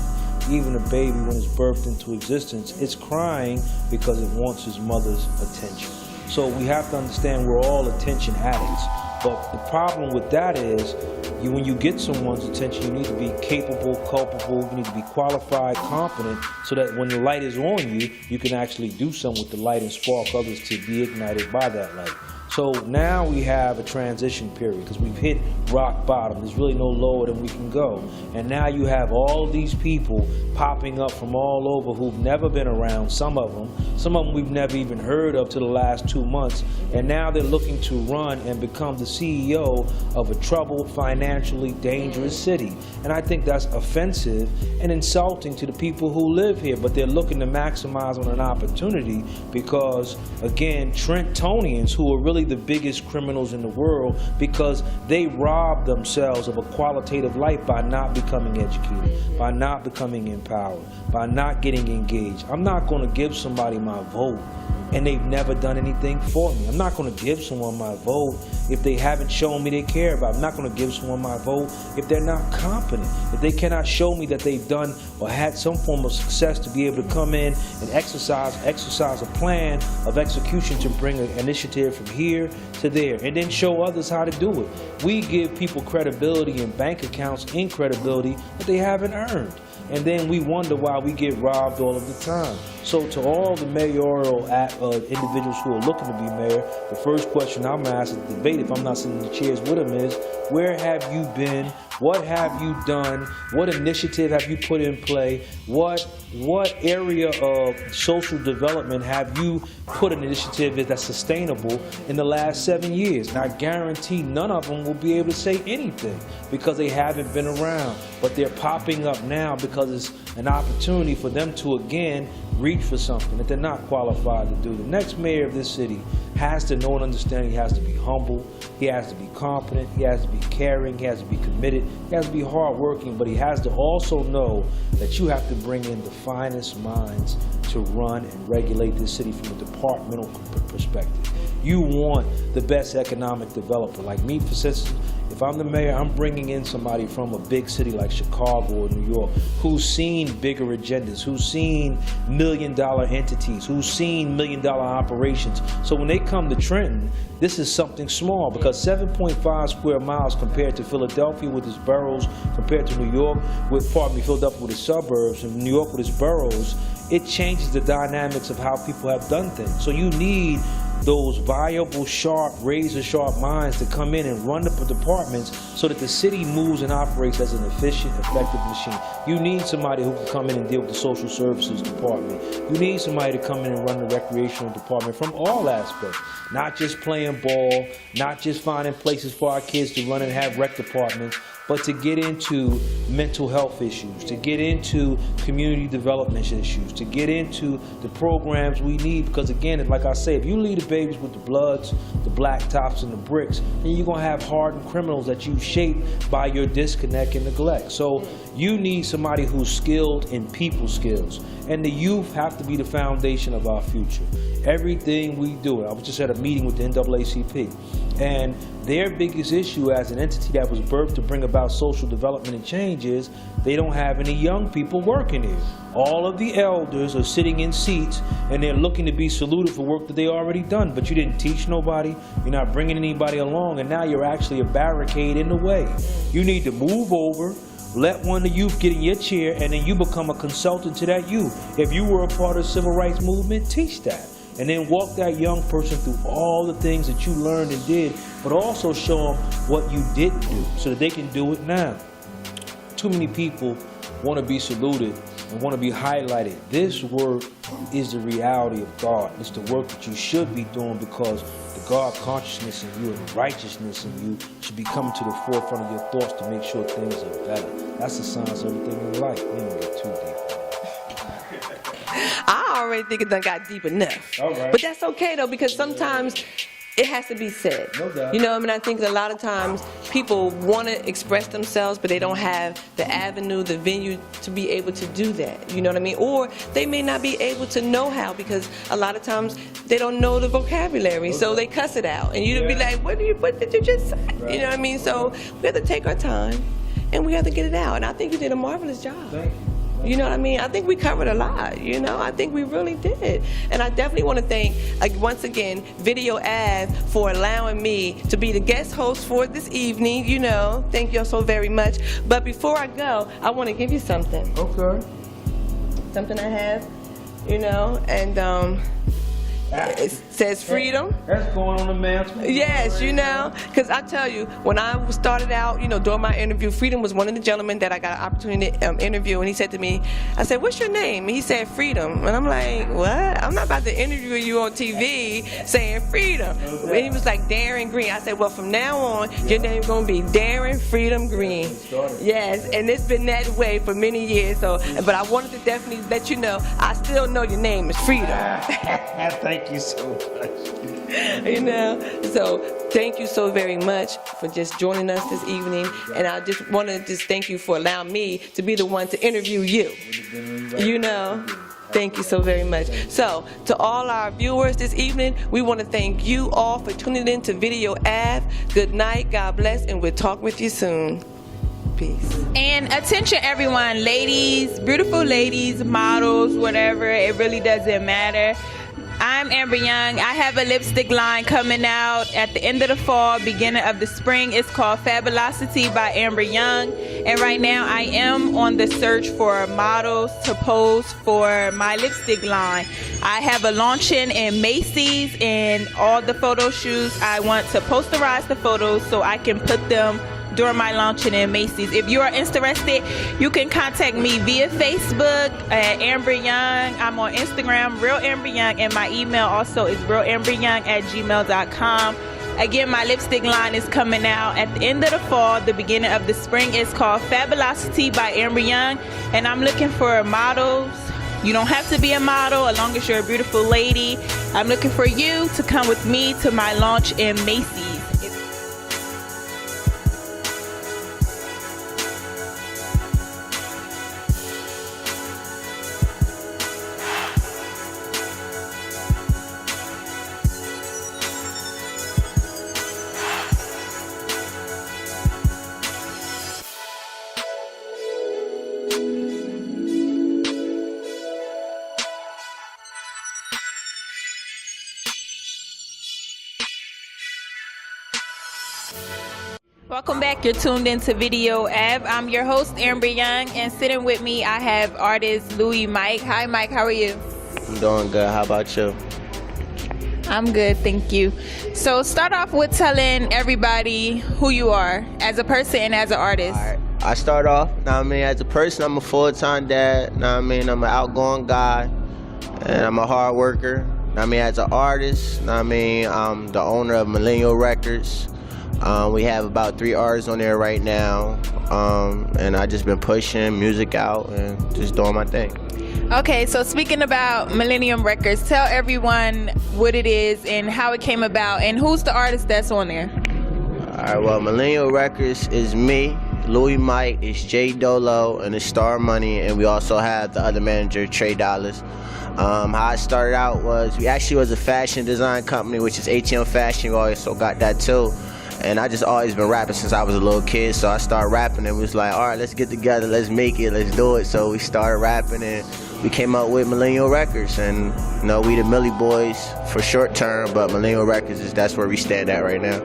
K: Even a baby, when it's birthed into existence, it's crying because it wants its mother's attention. So we have to understand we're all attention addicts. But the problem with that is, when you get someone's attention, you need to be capable, culpable, you need to be qualified, competent, so that when the light is on you, you can actually do something with the light and spark others to be ignited by that light. So now we have a transition period, because we've hit rock bottom. There's really no lower than we can go. And now you have all these people popping up from all over who've never been around, some of them we've never even heard of till the last 2 months. And now they're looking to run and become the CEO of a troubled, financially dangerous city. And I think that's offensive and insulting to the people who live here. But they're looking to maximize on an opportunity because, again, Trentonians, who are really the biggest criminals in the world, because they rob themselves of a qualitative life by not becoming educated, by not becoming empowered, by not getting engaged. I'm not going to give somebody my vote and they've never done anything for me. I'm not going to give someone my vote if they haven't shown me they care about it. I'm not going to give someone my vote if they're not competent, if they cannot show me that they've done or had some form of success to be able to come in and exercise a plan of execution to bring an initiative from here to there, and then show others how to do it. We give people credibility and bank accounts in credibility that they haven't earned. And then we wonder why we get robbed all of the time. So to all the mayoral individuals who are looking to be mayor, the first question I'm asked at the debate, if I'm not sitting in the chairs with them, is, where have you been? What have you done? What initiative have you put in play? What area of social development have you put an initiative that's sustainable in the last 7 years? And I guarantee none of them will be able to say anything because they haven't been around. But they're popping up now because it's an opportunity for them to, again, reach for something that they're not qualified to do. The next mayor of this city has to know and understand he has to be humble, he has to be competent, he has to be caring, he has to be committed, he has to be hardworking, but he has to also know that you have to bring in the finest minds to run and regulate this city from a departmental perspective. You want the best economic developer. Like me, for instance, If I'm the mayor, I'm bringing in somebody from a big city like Chicago or New York who's seen bigger agendas, who's seen million-dollar entities, who's seen million-dollar operations. So when they come to Trenton, this is something small because 7.5 square miles compared to Philadelphia with its boroughs, compared to New York with, Philadelphia with its suburbs, and New York with its boroughs, it changes the dynamics of how people have done things. So you need those viable, sharp, razor-sharp minds to come in and run the departments so that the city moves and operates as an efficient, effective machine. You need somebody who can come in and deal with the social services department. You need somebody to come in and run the recreational department from all aspects, not just playing ball, not just finding places for our kids to run and have rec departments, but to get into mental health issues, to get into community development issues, to get into the programs we need. Because again, like I say, if you leave the babies with the Bloods, the Black Tops, and the Bricks, then you're gonna have hardened criminals that you shape by your disconnect and neglect. So you need somebody who's skilled in people skills. And the youth have to be the foundation of our future. Everything we do, I was just at a meeting with the NAACP, and their biggest issue as an entity that was birthed to bring about social development and change is they don't have any young people working here. All of the elders are sitting in seats and they're looking to be saluted for work that they already done, but you didn't teach nobody, you're not bringing anybody along, and now you're actually a barricade in the way. You need to move over, let one of the youth get in your chair, and then you become a consultant to that youth. If you were a part of the civil rights movement, teach that. And then walk that young person through all the things that you learned and did, but also show them what you didn't do so that they can do it now. Too many people want to be saluted and want to be highlighted. This work is the reality of God. It's the work that you should be doing because the God consciousness in you and the righteousness in you should be coming to the forefront of your thoughts to make sure things are better. That's the science of everything in life. We don't get too deep.
J: I already think it done got deep enough.
K: All right.
J: But that's okay though, because sometimes it has to be said.
K: No doubt.
J: You know, I mean, I think a lot of times people want to express themselves, but they don't have the avenue, the venue to be able to do that. You know what I mean? Or they may not be able to know how because a lot of times they don't know the vocabulary, so they cuss it out. And you'd be like, what did you just say?
K: Right.
J: You know what I mean? So we have to take our time and we have to get it out. And I think you did a marvelous job.
K: Thank you.
J: You know what I mean? I think we covered a lot, you know? I think we really did. And I definitely want to thank, once again, Video Ave for allowing me to be the guest host for this evening, you know? Thank you so very much. But before I go, I want to give you something.
K: Okay.
J: Something I have, you know? And it says freedom.
K: That's going on the mantle.
J: Yes, you know, because I tell you, when I started out, you know, during my interview, Freedom was one of the gentlemen that I got an opportunity to interview, and he said to me, I said, what's your name? And he said, Freedom. And I'm like, what? I'm not about to interview you on TV saying Freedom. And he was like, Darren Green. I said, well, from now on, your name's going to be Darren Freedom Green. Yes, and it's been that way for many years. So, but I wanted to definitely let you know, I still know your name is Freedom.
K: Thank you so much.
J: You know, so thank you so very much for just joining us this evening, and I just want to thank you for allowing me to be the one to interview you. You know, thank you so very much. So to all our viewers this evening, we want to thank you all for tuning in to Video Ave. Good night, God bless, and we'll talk with you soon. Peace.
A: And attention everyone, ladies, beautiful ladies, models, whatever, it really doesn't matter. I'm Amber Young. I have a lipstick line coming out at the end of the fall, beginning of the spring. It's called Fabulosity by Amber Young. And right now I am on the search for models to pose for my lipstick line. I have a launching in Macy's, and all the photo shoots, I want to posterize the photos so I can put them during my launching in Macy's. If you are interested, you can contact me via Facebook at Amber Young. I'm on Instagram, Real Amber Young, and my email also is realamberyoung@gmail.com. Again, my lipstick line is coming out at the end of the fall, the beginning of the spring. It's called Fabulosity by Amber Young, and I'm looking for models. You don't have to be a model as long as you're a beautiful lady. I'm looking for you to come with me to my launch in Macy's. Welcome back. You're tuned into Video Ave. I'm your host, Amber Young, and sitting with me, I have artist Louis Mike. Hi, Mike. How are you?
I: I'm doing good. How about you?
A: I'm good, thank you. So start off with telling everybody who you are as a person and as an artist.
I: All right. I start off, as a person, I'm a full-time dad. I'm an outgoing guy, and I'm a hard worker. As an artist, I'm the owner of Millennial Records. We have about 3 artists on there right now, and I just been pushing music out and just doing my thing.
A: Okay, so speaking about Millennium Records, tell everyone what it is and how it came about, and who's the artist that's on there.
I: All right, well, Millennial Records is me, Louis Mike, it's Jay Dolo, and it's Star Money, and we also have the other manager, Trey Dollars. How I started out was, we actually was a fashion design company, which is ATM Fashion. We also got that too. And I just always been rapping since I was a little kid, so I started rapping and was like, all right, let's get together, let's make it, let's do it. So we started rapping and we came up with Millennial Records, and we the Millie Boys for short term, but Millennial Records that's where we stand at right now.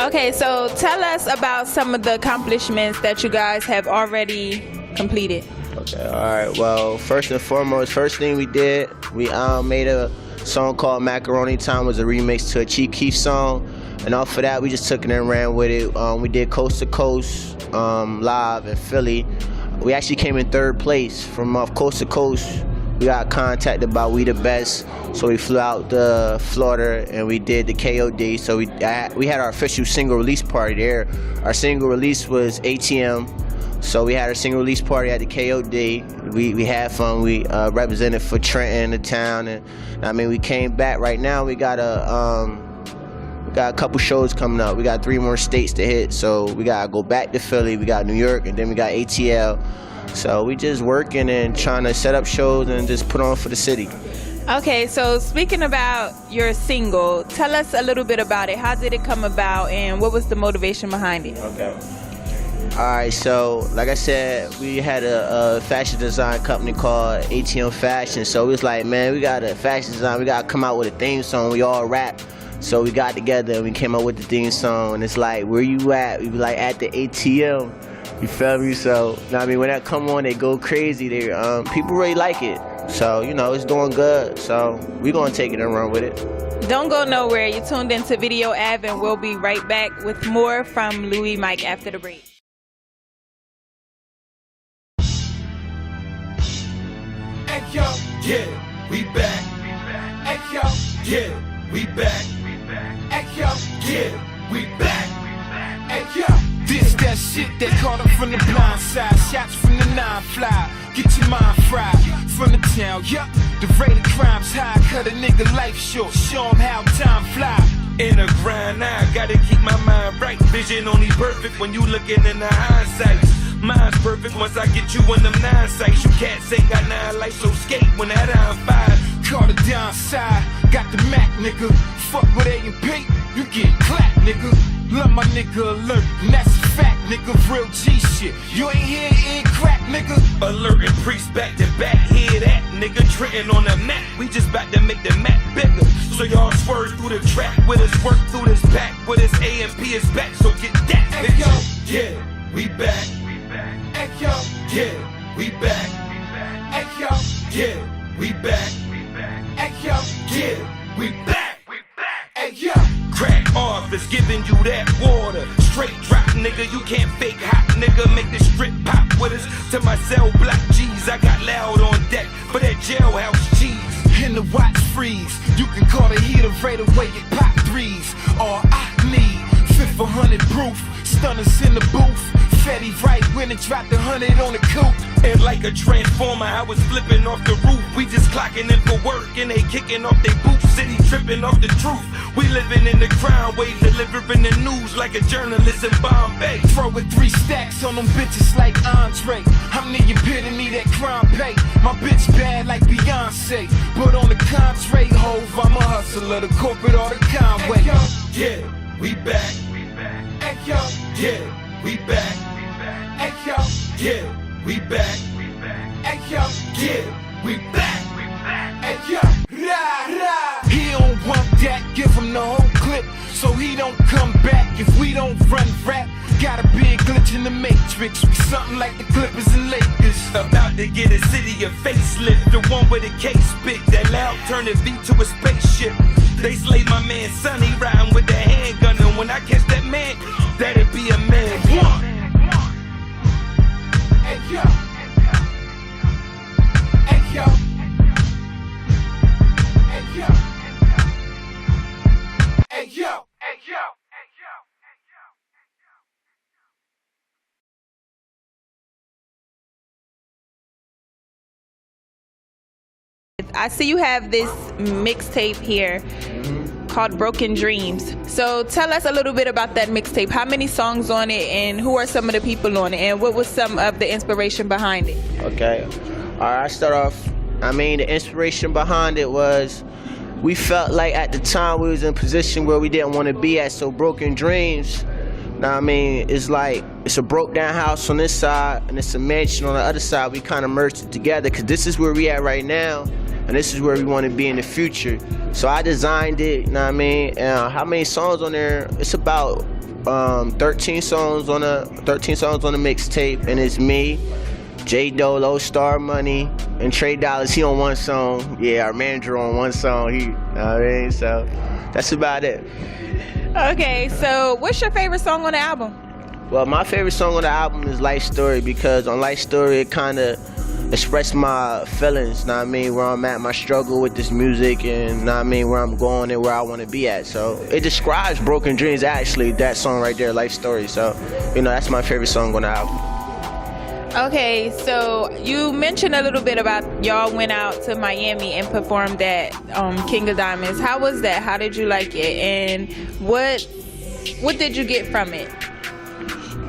A: Okay, so tell us about some of the accomplishments that you guys have already completed.
I: Okay, all right. Well, first and foremost, first thing we did, we made a song called Macaroni Time. It was a remix to a Chief Keef song. And off of that, we just took it and ran with it. We did Coast to Coast live in Philly. We actually came in 3rd place from Coast to Coast. We got contacted by We the Best, so we flew out to Florida and we did the KOD. So we had our official single release party there. Our single release was ATM. So we had our single release party at the KOD. We had fun. We represented for Trenton, the town, and we came back. Right now we got a couple shows coming up. We got 3 more states to hit, so we gotta go back to Philly. We got New York, and then we got ATL. So we just working and trying to set up shows and just put on for the city.
A: Okay, so speaking about your single, tell us a little bit about it. How did it come about, and what was the motivation behind it?
I: Okay. All right, so like I said, we had a fashion design company called ATM Fashion. So it was like, man, we got a fashion design. We got to come out with a theme song. We all rap. So we got together and we came up with the theme song. And it's like, where you at? We be like, at the ATM. You feel me? So, when that come on, they go crazy. They people really like it. So, it's doing good. So we going to take it and run with it.
A: Don't go nowhere. You're tuned into Video Ave, and we'll be right back with more from Louis Mike after the break.
M: Hey yo, yeah, we back. Hey yo, yeah, we back. Hey yo, yeah, we back. Hey yo, this that shit that caught up from the blind side. Shots from the 9 fly, get your mind fried. From the town, yup, the rate of crime's high. Cut a nigga life short, show him how time fly. In a grind now, gotta keep my mind right. Vision only perfect when you looking in the hindsight. Mine's perfect once I get you in them 9 sights. You cats ain't got 9 lights, so skate when that I'm 5. Caught it downside, got the Mac, nigga. Fuck with A&P, you get clapped, nigga. Love my nigga alert, and that's a fact, nigga. Real G shit, you ain't here, ain't crack, nigga. Alert and priest back to back, hear that, nigga. Trenton on the map, we just about to make the map bigger. So y'all swerve through the track with us, work through this pack. With us, A&P is back, so get that, bitch. Yeah, we back. Hey yo, yeah, we back. Hey yo, yeah, we back. Hey yo, yeah, we back. Hey yo, crack office giving you that water. Straight drop, nigga, you can't fake hot, nigga. Make the strip pop with us. To my cell block G's, I got loud on deck for that jailhouse cheese. In the watch freeze, you can call the heater right away at pop 3s. All I need, 500 proof, stunners in the booth. Fetty right when it dropped 100 on the coupe. And like a transformer, I was flipping off the roof. We just clocking in for work and they kicking off their boots. City tripping off the truth. We living in the crime wave, delivering the news like a journalist in Bombay. Throwing 3 stacks on them bitches like Andre. I'm the epitome that crime pay. My bitch bad like Beyonce, but on the contrary, hove, I'm a hustler, the corporate or the Conway. Hey yo, yeah, we back. Hey yo, yeah, we back. Hey yo, yeah, we back. Hey yo, yeah, we back. Hey yo, rah rah. He don't want that, give him the whole clip.
L: so he don't come back if we don't run rap. Got a big glitch in the matrix, we something like the Clippers and Lakers.
M: About to get a city a facelift, the one with a case spit, that loud turn the beat to a spaceship. They slayed my man Sonny riding with the handgun, and when I catch that man, that'd be a man.
L: Hey yo, hey yo, hey yo, hey yo, hey yo.
A: I see you have this mixtape here called Broken Dreams. So tell us a little bit about that mixtape. How many songs on it, and who are some of the people on it, and what was some of the inspiration behind it?
I: Okay. All right, I start off. I mean, the inspiration behind it was we felt like at the time we was in a position where we didn't want to be at. So Broken Dreams, now I mean, it's like it's a broke down house on this side and it's a mansion on the other side. We kind of merged it together because this is where we at right now, and this is where we want to be in the future. So I designed it, you know what I mean? How many songs on there? It's about 13 songs on the mixtape, and it's me, J Dolo, Star Money, and Trey Dollars. He on one song. Yeah, our manager on one song. You know what I mean? So that's about it.
A: Okay, so what's your favorite song on the album?
I: Well, my favorite song on the album is Life Story, because on Life Story it kind of expressed my feelings, know what I mean, where I'm at, my struggle with this music, and know what I mean, where I'm going and where I want to be at. So it describes Broken Dreams, actually, that song right there, Life Story. So, you know, that's my favorite song on the album.
A: Okay, so you mentioned a little bit about y'all went out to Miami and performed at King of Diamonds. How was that? How did you like it? And what did you get from it?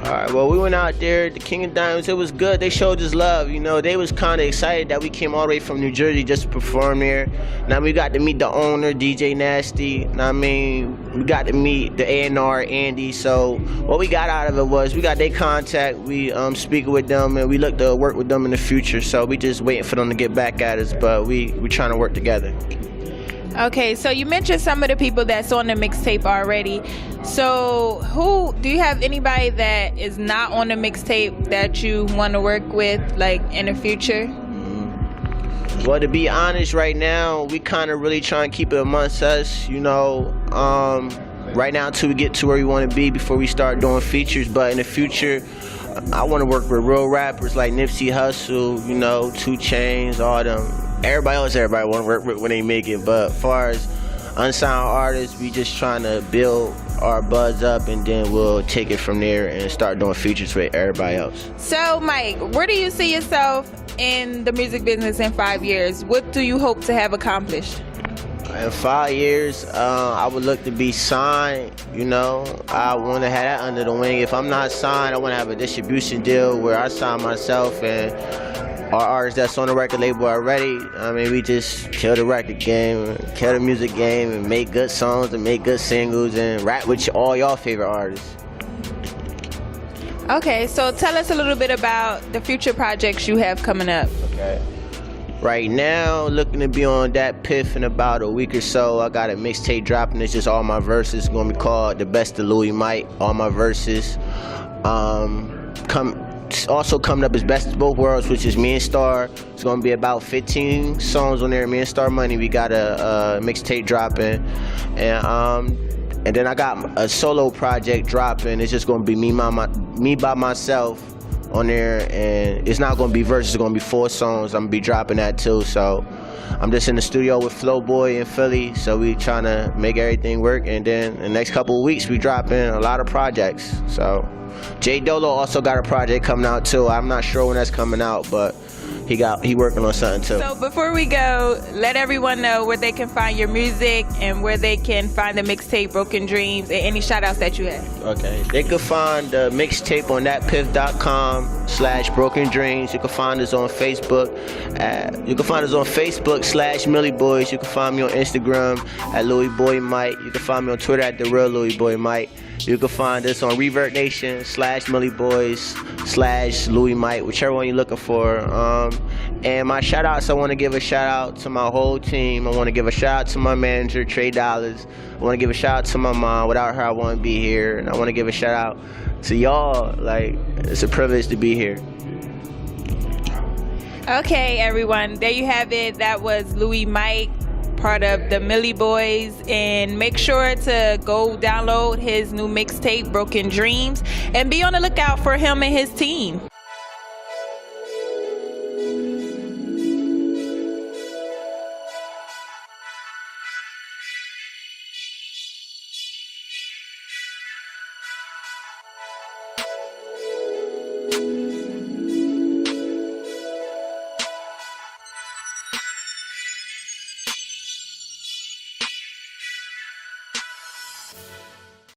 I: All right, well, we went out there, the King of Diamonds, it was good. They showed us love, you know. They was kind of excited that we came all the way from New Jersey just to perform there. Now we got to meet the owner, DJ Nasty. Now, I mean, we got to meet the A&R, Andy. So what we got out of it was we got their contact. We speaking with them, and we look to work with them in the future. So we just waiting for them to get back at us, but we trying to work together.
A: Okay, so you mentioned some of the people that's on the mixtape already. So do you have anybody that is not on the mixtape that you want to work with, like, in the future?
I: Well, to be honest, right now, we kind of really trying to keep it amongst us, you know, right now until we get to where we want to be before we start doing features. But in the future, I want to work with real rappers like Nipsey Hussle, you know, 2 Chainz, all them. Everybody want to work with when they make it, but as far as unsigned artists, we just trying to build our buzz up, and then we'll take it from there and start doing features with everybody else.
A: So, Mike, where do you see yourself in the music business in 5 years? What do you hope to have accomplished?
I: In 5 years, I would look to be signed, you know. I want to have that under the wing. If I'm not signed, I want to have a distribution deal where I sign myself, and our artists that's on the record label already, I mean, we just kill the record game, kill the music game, and make good songs and make good singles and rap with all y'all favorite artists.
A: Okay, so tell us a little bit about the future projects you have coming up.
I: Okay. Right now, looking to be on that Piff in about a week or so. I got a mixtape dropping. It's just all my verses. It's gonna be called The Best of Louis Mike. All my verses. Also coming up is Best of Both Worlds, which is me and Star. It's gonna be about 15 songs on there. Me and Star Money. We got a mixtape dropping, and then I got a solo project dropping. It's just gonna be me by myself on there, and it's not gonna be verses. It's gonna be 4 songs. I'm gonna be dropping that too. So I'm just in the studio with Flo Boy in Philly. So we trying to make everything work, and then in the next couple of weeks we dropping a lot of projects. So J Dolo also got a project coming out too. I'm not sure when that's coming out, but he working on something too.
A: So before we go, let everyone know where they can find your music and where they can find the mixtape Broken Dreams, and any shout outs that you have.
I: Okay, they can find the mixtape on thatpiff.com/Broken Dreams. You can find us on Facebook. You can find us on Facebook /Millie Boys. You can find me on Instagram at Louis Boy Mike. You can find me on Twitter at The Real Louis Boy Mike. You can find us on Revert Nation /Millie Boys /Louis Mike, whichever one you're looking for. And my shout outs, I want to give a shout out to my whole team. I want to give a shout out to my manager, Trey Dollars. I want to give a shout out to my mom. Without her, I wouldn't be here. And I want to give a shout out to y'all. Like, it's a privilege to be here.
A: Okay, everyone, there you have it. That was Louis Mike, part of the Millie Boys, and make sure to go download his new mixtape, Broken Dreams, and be on the lookout for him and his team.